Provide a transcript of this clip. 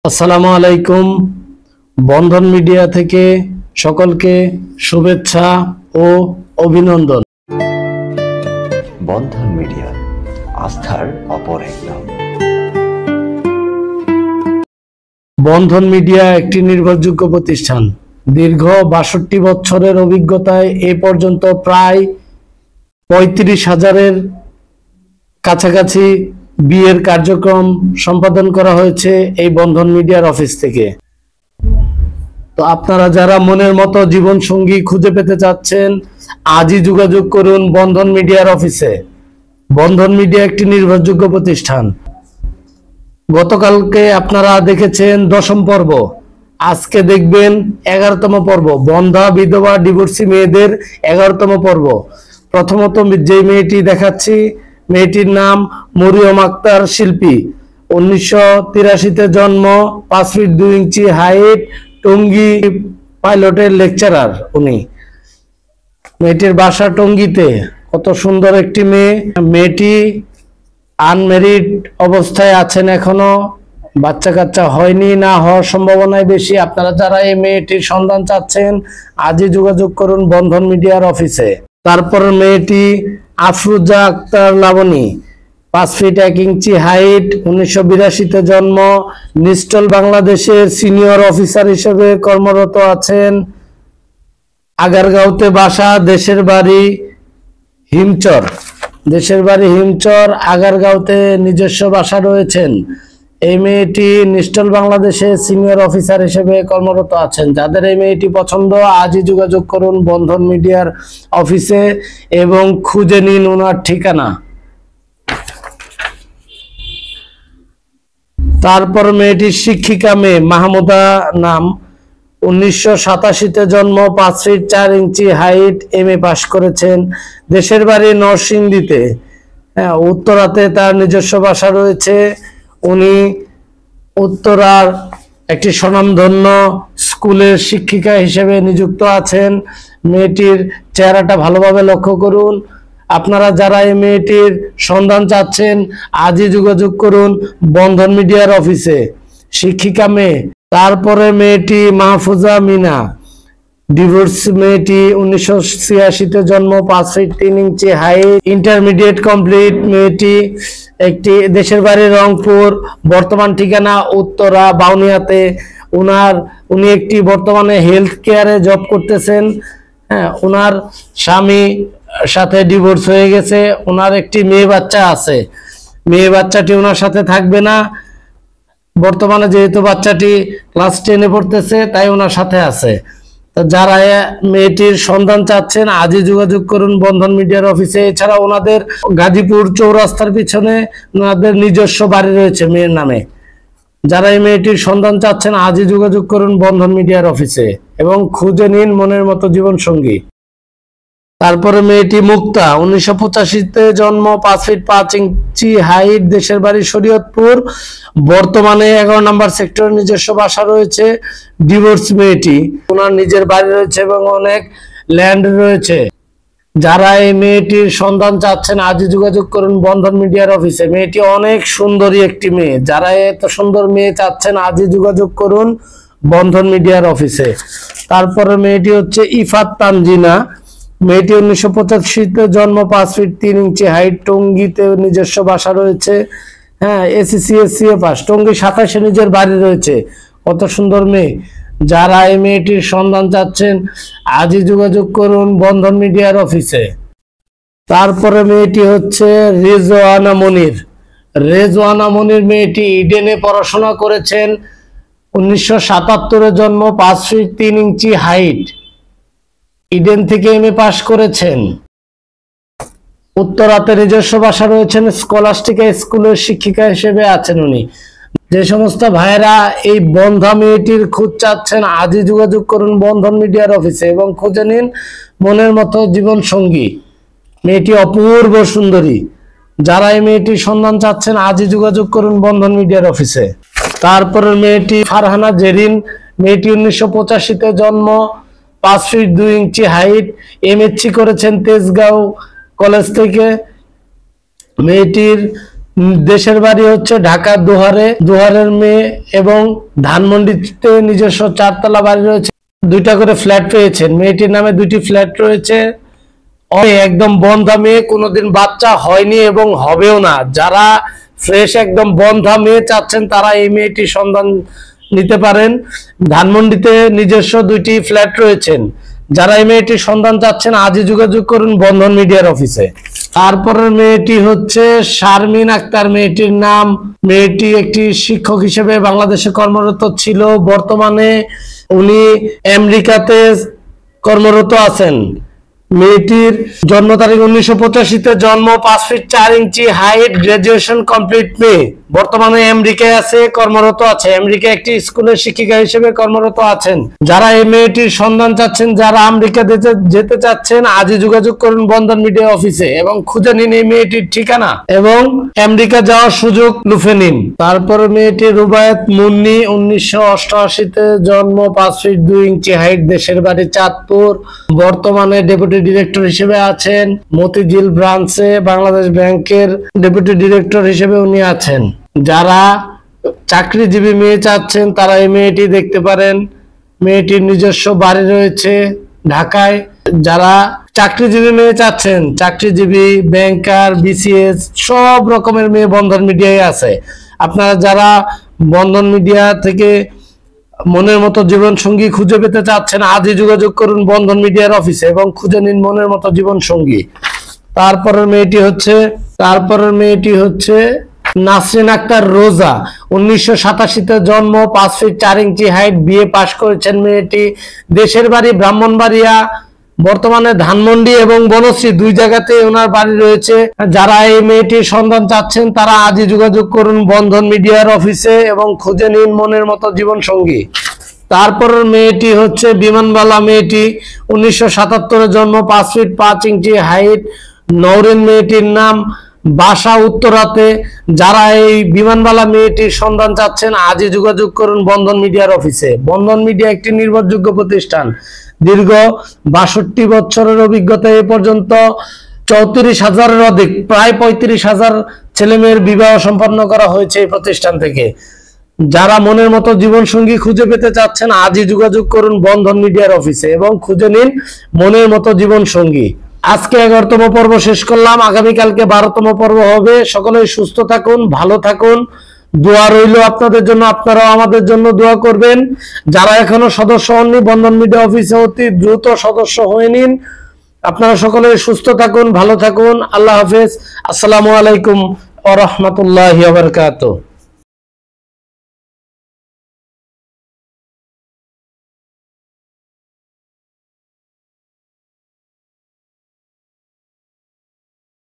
আসসালামু আলাইকুম। বন্ধন মিডিয়া থেকে সকলকে শুভেচ্ছা ও অভিনন্দন। বন্ধন মিডিয়া, আস্থার অপর এক নাম। বন্ধন মিডিয়া একটি নির্ভরযোগ্য প্রতিষ্ঠান। দীর্ঘ ৬২ বছরের অভিজ্ঞতায় এ পর্যন্ত প্রায় ৩৫,০০০-এর কাছাকাছি বিয়ের কার্যক্রম সম্পাদন করা হয়েছে এই বন্ধন মিডিয়ার অফিস থেকে। তো আপনারা যারা মনের মতো জীবন সঙ্গী খুঁজে পেতে চাচ্ছেন, আজই যোগাযোগ করুন বন্ধন মিডিয়ার অফিসে। বন্ধন মিডিয়া একটি নির্ভরযোগ্য প্রতিষ্ঠান। গতকালকে আপনারা দেখেছেন ১০ম পর্ব, আজকে দেখবেন ১১তম পর্ব। বন্ধা, বিধবা, ডিভোর্সি মেয়েদের ১১তম পর্ব। প্রথমত যে মেয়েটি দেখাচ্ছি, মেয়েটির নাম মরিয়ম আক্তার শিল্পী। ১৯৮৩-তে জন্ম, ৫ ফিট ২ ইঞ্চি হাইট, টঙ্গী পাইলটের লেকচারার উনি। মেয়েটির বাসা টঙ্গীতে। কত সুন্দর একটি মেয়ে। মেয়েটি আনম্যারিড অবস্থায় আছেন, এখনো বাচ্চা কাচ্চা হয়নি, না হওয়ার সম্ভাবনাই বেশি। আপনারা যারা এই মেয়েটির সন্ধান চাচ্ছেন, আজই যোগাযোগ করুন বন্ধন মিডিয়ার অফিসে। তারপর মেয়েটি আফরুজা আক্তার লাবণী, ৫ ফিট ১ ইঞ্চি হাইট, ১৯৮২-তে জন্ম, নিস্টল বাংলাদেশের সিনিয়র অফিসার হিসেবে কর্মরত আছেন। আগারগাঁওতে বাসা, দেশের বাড়ি হিমচর। আগারগাঁওতে নিজস্ব বাসা রয়েছেন। এই মেয়েটি নিস্টল বাংলাদেশে সিনিয়র অফিসার হিসেবে কর্মরত আছেন। যাদের এই মেয়েটি পছন্দ, আজই যোগাযোগ করুন বন্ধন মিডিয়ার অফিসে এবং খুঁজে নিন ওনার ঠিকানা। তারপর মেয়েটির শিক্ষিকা মেয়ে মাহমুদা নাম, ১৯৮৭-তে জন্ম, ৫ ফিট ৪ ইঞ্চি হাইট, MA পাশ করেছেন। দেশের বাড়ি নরসিংদীতে। উত্তরাতে তার নিজস্ব বাসা রয়েছে। উনি উত্তরার একটি স্বনামধন্য স্কুলের শিক্ষিকা হিসেবে নিযুক্ত আছেন। মেয়েটির চেহারাটা ভালোভাবে লক্ষ্য করুন। আপনারা যারা এই মেয়েটির সন্ধান চাচ্ছেন, আজই যোগাযোগ করুন বন্ধন মিডিয়ার অফিসে। শিক্ষিকা মেয়ে। তারপরে মেয়েটি মাহফুজা মিনা, ডিভোর্স মেয়েটি, ১৯৮৬-তে জন্ম, ৫ ফিট ৩ ইঞ্চি হাইট, ইন্টারমিডিয়েট কমপ্লিট। মেয়েটি একটি দেশের বাড়ি রংপুর, বর্তমান ঠিকানা উত্তরা বাউনিয়াতে। উনি একটি বর্তমানে হেলথ কেয়ারে জব করতেছেন। ওনার স্বামী সাথে ডিভোর্স হয়ে গেছে। ওনার একটি মেয়ে বাচ্চা আছে। মেয়ে বাচ্চাটি ওনার সাথে থাকবে না, বর্তমানে যেহেতু বাচ্চাটি ক্লাস 10-এ পড়তেছে, তাই ওনার সাথে আছে। তো যারা মেয়েটির সন্ধান চাচ্ছেন, আজই যোগাযোগ করুন বন্ধন মিডিয়ার অফিসে। এছাড়া ওনাদের গাজীপুর চৌরাস্তার পিছনে ওনাদের নিজস্ব বাড়ি রয়েছে মেয়ের নামে। যারা এই মেয়েটির সন্ধান চাচ্ছেন, আজই যোগাযোগ করুন বন্ধন মিডিয়ার অফিসে এবং খুঁজে নিন মনের মতো জীবন সঙ্গী। তারপরে মেয়েটি মুক্তা, ১৯৮৫-তে জন্ম, ৫ ফিট ৫ ইঞ্চি হাইট, দেশের বাড়ি শরীয়তপুর, বর্তমানে ১১ নম্বর সেক্টরে নিজস্ব বাসা রয়েছে। ডিভোর্স মেয়েটি। ওনার নিজের বাড়ি রয়েছে এবং অনেক ল্যান্ড রয়েছে। যারা এই মেয়েটির সন্ধান চাচ্ছেন, আজই যোগাযোগ করুন বন্ধন মিডিয়ার অফিসে। মেয়েটি অনেক সুন্দরী একটি মেয়ে। যারা এত সুন্দর মেয়ে চাচ্ছেন, আজই যোগাযোগ করুন বন্ধন মিডিয়ার অফিসে। তারপরে মেয়েটি হচ্ছে ইফাত তানজিনা। মেয়েটি ১৯৮৫-তে জন্ম, ৫ ফিট ৩ ইঞ্চি হাইট, টঙ্গীতে নিজস্ব বাসা রয়েছে। SSC/SCA পাস, টঙ্গী ২৭-এ নিজের বাড়ি রয়েছে। কত সুন্দর মেয়ে। যারা এই মেয়েটির সন্ধান চাচ্ছেন, আজই যোগাযোগ করুন বন্ধন মিডিয়ার অফিসে। তারপরে মেয়েটি হচ্ছে রেজওয়ানা মনির। মেয়েটি ইডেনে পড়াশোনা করেছেন। ১৯৭৭-এ জন্ম, ৫ ফিট ৩ ইঞ্চি হাইট, ইডেন থেকে MA পাশ করেছেন। উত্তরাতে নিজস্ব বাসা রয়েছেন। স্কলাস্টিকা স্কুলের শিক্ষিকা হিসেবে আছেন উনি। যে সমস্ত ভাইয়েরা এই বন্ধা মেয়েটির খোঁজ চাচ্ছেন, আজই যোগাযোগ করুন বন্ধন মিডিয়ার অফিসে এবং খুঁজে নিন মনের মতো জীবন সঙ্গী। মেয়েটি অপূর্ব সুন্দরী। যারা এই মেয়েটির সন্ধান চাচ্ছেন, আজই যোগাযোগ করুন বন্ধন মিডিয়ার অফিসে। তারপরে মেয়েটি ফারহানা জেরিন। মেয়েটি ১৯৮৫-তে জন্ম, ৫ ফিট ২ ইঞ্চি হাইট, MSc করেছেন তেজগাঁও কলেজ থেকে। মেয়েটির দেশের বাড়ি হচ্ছে ঢাকা দোহারের মেয়ে এবং ধানমন্ডিতে নিজস্ব 4 তলা বাড়ি রয়েছে, 2টা করে ফ্ল্যাট পেয়েছেন। মেয়েটির নামে 2টি ফ্ল্যাট রয়েছে। একদম বন্ধা মেয়ে, কোনোদিন বাচ্চা হয়নি এবং হবেও না। যারা ফ্রেশ একদম বন্ধা মেয়ে চাচ্ছেন তারা এই মেয়েটির সন্ধান নিতে পারেন। ধানমন্ডিতে নিজস্ব 2টি ফ্ল্যাট রয়েছেন। যারা এই মেয়েটির সন্ধান চাচ্ছেন আজই যোগাযোগ করুন বন্ধন মিডিয়ার অফিসে। তারপরের মেয়েটি হচ্ছে শারমিন আক্তার মেয়েটির নাম। মেয়েটি একটি শিক্ষক হিসেবে বাংলাদেশে কর্মরত ছিল, বর্তমানে উনি আমেরিকাতে কর্মরত আছেন। মেয়েটির জন্ম তারিখ 1985-তে জন্ম, 5 ফিট 4 ইঞ্চি হাইট, গ্রাজুয়েশন কমপ্লিট মেয়ে, বর্তমানে আমেরিকায় আছে, কর্মরত আছে। আমেরিকা একটি স্কুলের শিক্ষিকা হিসেবে কর্মরত আছেন। যারা এই মেয়েটির সন্ধান চাচ্ছেন, যারা আমেরিকা যেতে চাচ্ছেন আজই যোগাযোগ করুন বন্ধন মিডিয়া অফিসে এবং খুঁজে নিন এই মেয়েটির ঠিকানা এবং আমেরিকা যাওয়ার সুযোগ লুফে নিন। তারপর মেয়েটি রুবায়েত মুন্নি, 1988-তে জন্ম, 5 ফিট 2 ইঞ্চি হাইট, দেশের বাড়ি চাঁদপুর, বর্তমানে ডেপুটি ডিরেক্টর হিসেবে আছেন মতিঝিল ব্রাঞ্চে বাংলাদেশ ব্যাংকের ডেপুটি ডিরেক্টর হিসেবে উনি আছেন। যারা চাকরিজীবী মেয়ে চাচ্ছেন তারা এই মেয়েটি দেখতে পারেন। মেয়েটির নিজস্ব বাড়ি রয়েছে ঢাকায়। যারা চাকরিজীবী মেয়ে চাচ্ছেন, চাকরিজীবী, ব্যাংকার, বিসিএস সব রকমের মেয়ে বন্ধন মিডিয়ায় আছে। আপনারা যারা বন্ধন মিডিয়া থেকে মনের মতো জীবন সঙ্গী খুঁজে পেতে চাচ্ছেন আজই যোগাযোগ করুন বন্ধন মিডিয়ার অফিসে এবং খুঁজে নিন মনের মতো জীবন সঙ্গী। তারপরের মেয়েটি হচ্ছে নাসরিন আক্তার রোজা, 1987-তে জন্ম, 5 ফিট 4 ইঞ্চি হাইট, বিএ পাশ করেছেন মেয়েটি, দেশের বাড়ি ব্রাহ্মণবাড়িয়া, বর্তমানে ধানমন্ডি এবং বনশ্রী 2 জায়গাতে ওনার বাড়ি রয়েছে। যারা এই মেয়েটির সন্ধান চাচ্ছেন তারা আজই যোগাযোগ করুন বন্ধন মিডিয়ার অফিসে এবং খুঁজে নিন মনের মতো জীবন সঙ্গী। তারপরের মেয়েটি হচ্ছে বিমানবালা মেয়েটি, 1977-এ জন্ম, 5 ফিট 5 ইঞ্চি হাইট, নওরিন মেয়েটির নাম, বাসা উত্তরাতে। যারা এই বিমানবালা মেয়েটির সন্ধান চাচ্ছেন আজই যোগাযোগ করুন বন্ধন মিডিয়ার অফিসে। বন্ধন মিডিয়া একটি নির্ভরযোগ্য প্রতিষ্ঠান। দীর্ঘ 62 বছরের অভিজ্ঞতা, এ পর্যন্ত 34,000-এর অধিক, প্রায় 35,000 ছেলেমেয়ের বিবাহ সম্পন্ন করা হয়েছে এই প্রতিষ্ঠান থেকে। যারা মনের মতো জীবন সঙ্গী খুঁজে পেতে চাচ্ছেন আজই যোগাযোগ করুন বন্ধন মিডিয়ার অফিসে এবং খুঁজে নিন মনের মতো জীবন সঙ্গী। আজকে 11তম পর্ব শেষ করলাম, আগামীকালকে 12তম পর্ব হবে। সকলেই সুস্থ থাকুন, ভালো থাকুন, দোয়া রইল আপনাদের জন্য, আপনারাও আমাদের জন্য দোয়া করবেন। যারা এখনো সদস্য হননি বন্ধন মিডিয়া অফিসে অতি দ্রুত সদস্য হয়ে নিন। আপনারা সকলে সুস্থ থাকুন, ভালো থাকুন। আল্লাহ হাফেজ। আসসালামু আলাইকুম ওয়া রাহমাতুল্লাহি ওয়া বারাকাতুহু।